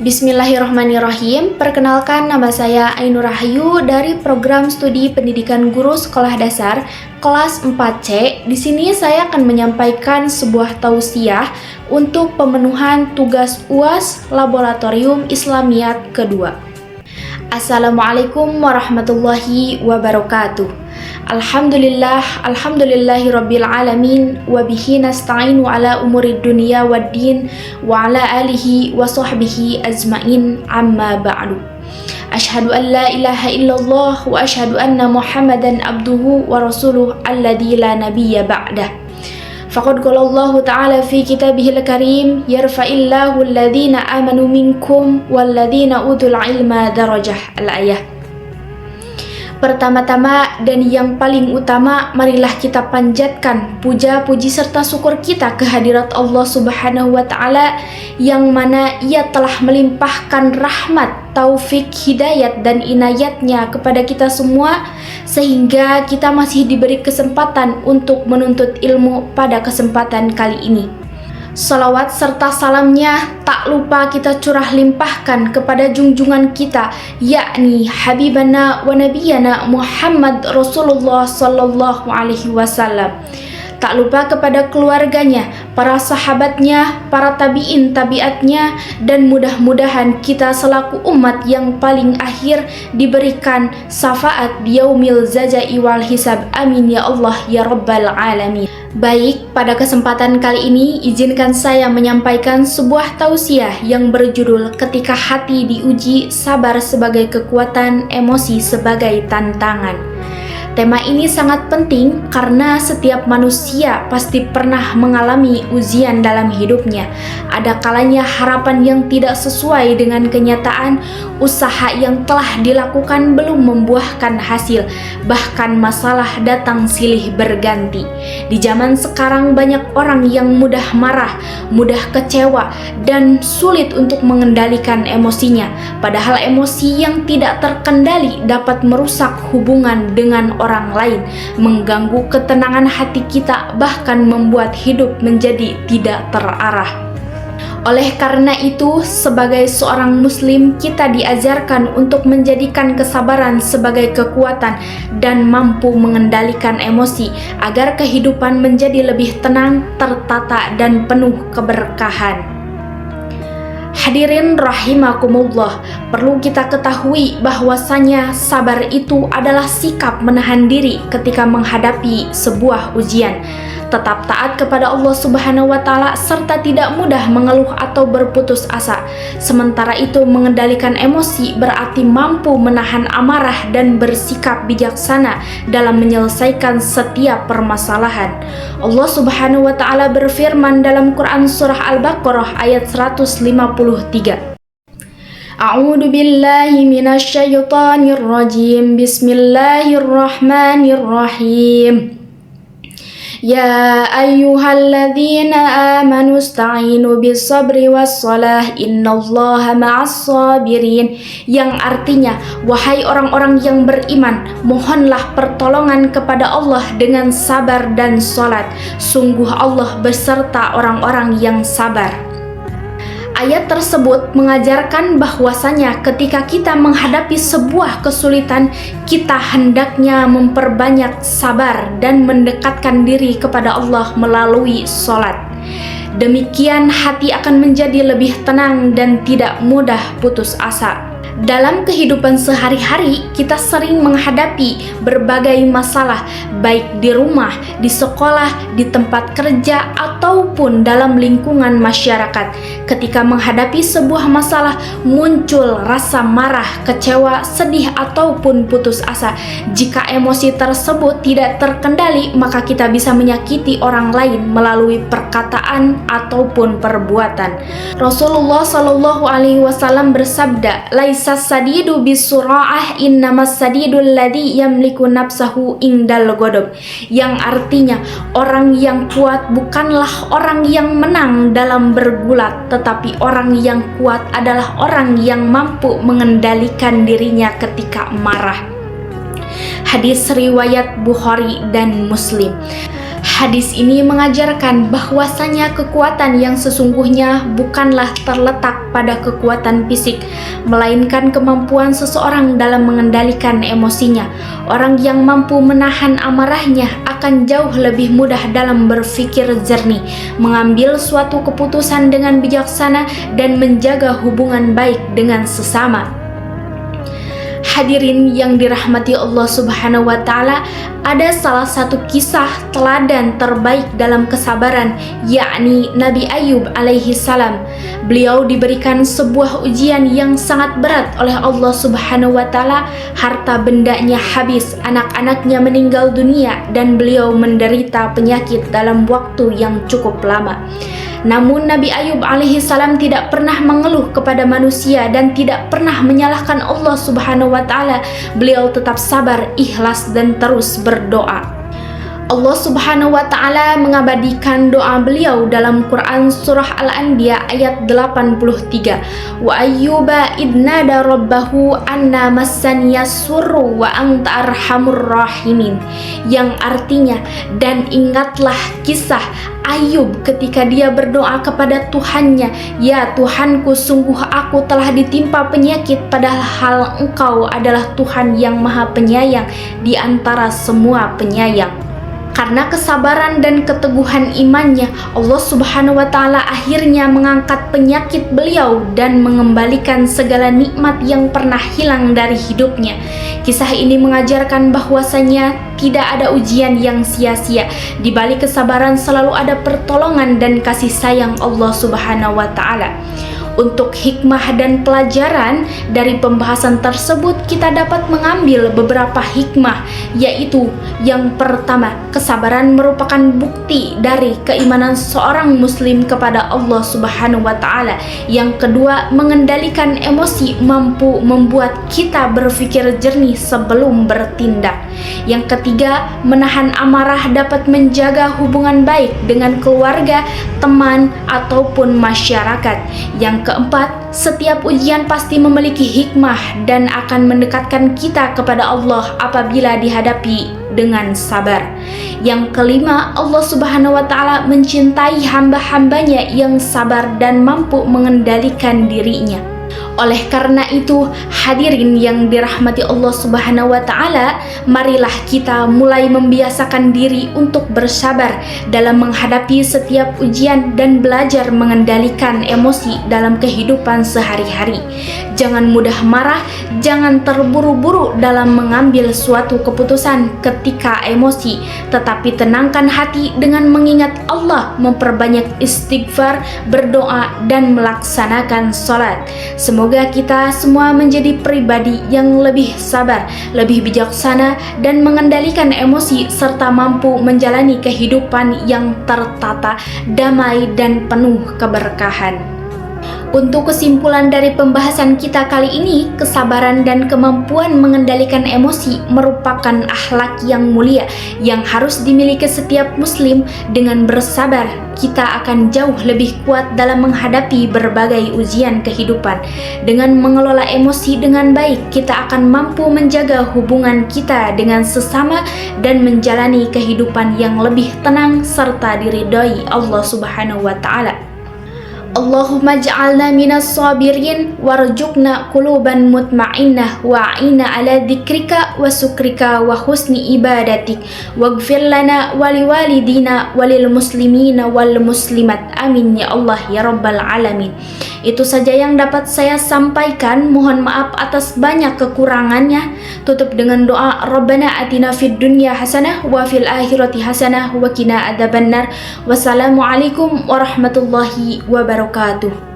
Bismillahirrahmanirrahim. Perkenalkan, nama saya Ainur Rahayu dari program studi pendidikan guru sekolah dasar kelas 4C. Di sini saya akan menyampaikan sebuah tausiah untuk pemenuhan tugas UAS Laboratorium Islamiyat kedua. Assalamualaikum warahmatullahi wabarakatuh. Alhamdulillahirabbil alamin wa bihi nasta'inu ala umurid dunya waddin wa ala alihi wa sahbihi ajmain, amma ba'du. Asyhadu an la ilaha illallah wa asyhadu anna Muhammadan abduhu wa rasuluh alladzi la nabiyya ba'dah. Faqad qala Allah ta'ala fi kitabihil karim, yarfa'illahu alladhina amanu minkum walladhina utul ilma darajah. Al-ayah. Pertama-tama dan yang paling utama, marilah kita panjatkan puja, puji serta syukur kita kehadirat Allah Subhanahu wa Ta'ala, yang mana Ia telah melimpahkan rahmat, taufik, hidayat dan inayatnya kepada kita semua, sehingga kita masih diberi kesempatan untuk menuntut ilmu pada kesempatan kali ini. Salawat serta salamnya tak lupa kita curah limpahkan kepada junjungan kita, yakni Habibana wa Nabiyana Muhammad Rasulullah Sallallahu Alaihi Wasallam. Tak lupa kepada keluarganya, para sahabatnya, para tabi'in tabi'atnya, dan mudah-mudahan kita selaku umat yang paling akhir diberikan syafaat di yaumil zajai wal hisab. Amin ya Allah ya Rabbal Alamin. Baik, pada kesempatan kali ini izinkan saya menyampaikan sebuah tausiah yang berjudul Ketika Hati Diuji, Sabar Sebagai Kekuatan, Emosi Sebagai Tantangan. Tema ini sangat penting karena setiap manusia pasti pernah mengalami ujian dalam hidupnya. Ada kalanya harapan yang tidak sesuai dengan kenyataan, usaha yang telah dilakukan belum membuahkan hasil, bahkan masalah datang silih berganti. Di zaman sekarang banyak orang yang mudah marah, mudah kecewa, dan sulit untuk mengendalikan emosinya. Padahal emosi yang tidak terkendali dapat merusak hubungan dengan orang lain, mengganggu ketenangan hati kita, bahkan membuat hidup menjadi tidak terarah. Oleh karena itu, sebagai seorang muslim, kita diajarkan untuk menjadikan kesabaran sebagai kekuatan dan mampu mengendalikan emosi agar kehidupan menjadi lebih tenang, tertata, dan penuh keberkahan. Hadirin rahimakumullah, perlu kita ketahui bahwasanya sabar itu adalah sikap menahan diri ketika menghadapi sebuah ujian, tetap taat kepada Allah Subhanahu wa Ta'ala, serta tidak mudah mengeluh atau berputus asa. Sementara itu, mengendalikan emosi berarti mampu menahan amarah dan bersikap bijaksana dalam menyelesaikan setiap permasalahan. Allah Subhanahu wa Ta'ala berfirman dalam Quran surah Al-Baqarah ayat 153. A'udzu billahi minasyaitonir rajim. Bismillahirrahmanirrahim. Ya ayyuhalladzina amanu ista'inu bis-sabri was-shalah innallaha ma'as-sabirin, yang artinya, wahai orang-orang yang beriman, mohonlah pertolongan kepada Allah dengan sabar dan salat. Sungguh Allah beserta orang-orang yang sabar. Ayat tersebut mengajarkan bahwasanya ketika kita menghadapi sebuah kesulitan, kita hendaknya memperbanyak sabar dan mendekatkan diri kepada Allah melalui sholat. Demikian hati akan menjadi lebih tenang dan tidak mudah putus asa. Dalam kehidupan sehari-hari, kita sering menghadapi berbagai masalah, baik di rumah, di sekolah, di tempat kerja, ataupun dalam lingkungan masyarakat. Ketika menghadapi sebuah masalah, muncul rasa marah, kecewa, sedih, ataupun putus asa. Jika emosi tersebut tidak terkendali, maka kita bisa menyakiti orang lain melalui perkataan ataupun perbuatan. Rasulullah Shallallahu Alaihi Wasallam bersabda, "Laisa sadidu bisura'ah, innamas sadidul ladzi yamliku nafsahu indal ghadab," yang artinya orang yang kuat bukanlah orang yang menang dalam bergulat, tetapi orang yang kuat adalah orang yang mampu mengendalikan dirinya ketika marah. Hadis riwayat Bukhari dan Muslim. Hadis ini mengajarkan bahwasanya kekuatan yang sesungguhnya bukanlah terletak pada kekuatan fisik, melainkan kemampuan seseorang dalam mengendalikan emosinya. Orang yang mampu menahan amarahnya akan jauh lebih mudah dalam berpikir jernih, mengambil suatu keputusan dengan bijaksana, dan menjaga hubungan baik dengan sesama. Hadirin yang dirahmati Allah Subhanahu wa Ta'ala, ada salah satu kisah teladan terbaik dalam kesabaran, yakni Nabi Ayub alaihi salam. Beliau diberikan sebuah ujian yang sangat berat oleh Allah Subhanahu wa Ta'ala. Harta bendanya habis, anak-anaknya meninggal dunia, dan beliau menderita penyakit dalam waktu yang cukup lama. Namun Nabi Ayub alaihi salam tidak pernah mengeluh kepada manusia dan tidak pernah menyalahkan Allah Subhanahu wa Ta'ala. Beliau tetap sabar, ikhlas, dan terus berdoa. Allah Subhanahu wa Ta'ala mengabadikan doa beliau dalam Quran surah Al-Anbiya ayat 83. Wa ayyuba idnada rabbahu anna massaniyas surru wa anta arhamur rahimin, yang artinya, dan ingatlah kisah Ayub ketika dia berdoa kepada Tuhannya, ya Tuhanku, sungguh aku telah ditimpa penyakit, padahal Engkau adalah Tuhan yang maha penyayang di antara semua penyayang. Karena kesabaran dan keteguhan imannya, Allah Subhanahu wa Ta'ala akhirnya mengangkat penyakit beliau dan mengembalikan segala nikmat yang pernah hilang dari hidupnya. Kisah ini mengajarkan bahwasanya tidak ada ujian yang sia-sia. Di balik kesabaran selalu ada pertolongan dan kasih sayang Allah Subhanahu wa Ta'ala. Untuk hikmah dan pelajaran dari pembahasan tersebut, kita dapat mengambil beberapa hikmah, yaitu yang pertama, kesabaran merupakan bukti dari keimanan seorang muslim kepada Allah Subhanahu wa Ta'ala. Yang kedua, mengendalikan emosi mampu membuat kita berpikir jernih sebelum bertindak. Yang ketiga, menahan amarah dapat menjaga hubungan baik dengan keluarga, teman, ataupun masyarakat. Yang keempat, setiap ujian pasti memiliki hikmah dan akan mendekatkan kita kepada Allah apabila dihadapi dengan sabar. Yang kelima, Allah Subhanahu wa Ta'ala mencintai hamba-hambanya yang sabar dan mampu mengendalikan dirinya. Oleh karena itu, hadirin yang dirahmati Allah Subhanahu wa Ta'ala, marilah kita mulai membiasakan diri untuk bersabar dalam menghadapi setiap ujian dan belajar mengendalikan emosi dalam kehidupan sehari-hari. Jangan mudah marah, jangan terburu-buru dalam mengambil suatu keputusan ketika emosi, tetapi tenangkan hati dengan mengingat Allah, memperbanyak istighfar, berdoa, dan melaksanakan sholat. Semoga kita semua menjadi pribadi yang lebih sabar, lebih bijaksana, dan mengendalikan emosi, serta mampu menjalani kehidupan yang tertata, damai, dan penuh keberkahan. Untuk kesimpulan dari pembahasan kita kali ini, kesabaran dan kemampuan mengendalikan emosi merupakan akhlak yang mulia yang harus dimiliki setiap muslim. Dengan bersabar, kita akan jauh lebih kuat dalam menghadapi berbagai ujian kehidupan. Dengan mengelola emosi dengan baik, kita akan mampu menjaga hubungan kita dengan sesama dan menjalani kehidupan yang lebih tenang serta diridhoi Allah Subhanahu wa Ta'ala. Allahumma ja'alna minas sabirin warzuqna quluban mutmainnah wa'ina ala dzikrika wa syukrika wa husni ibadatik waghfir lana wa liwalidina walil muslimina wal muslimat, amin ya Allah ya rabbal alamin. Itu saja yang dapat saya sampaikan. Mohon maaf atas banyak kekurangannya. Tutup dengan doa, Rabbana atina fid dunya hasanah wa fil akhirati hasanah wa qina adzabannar. Wassalamualaikum warahmatullahi wabarakatuh.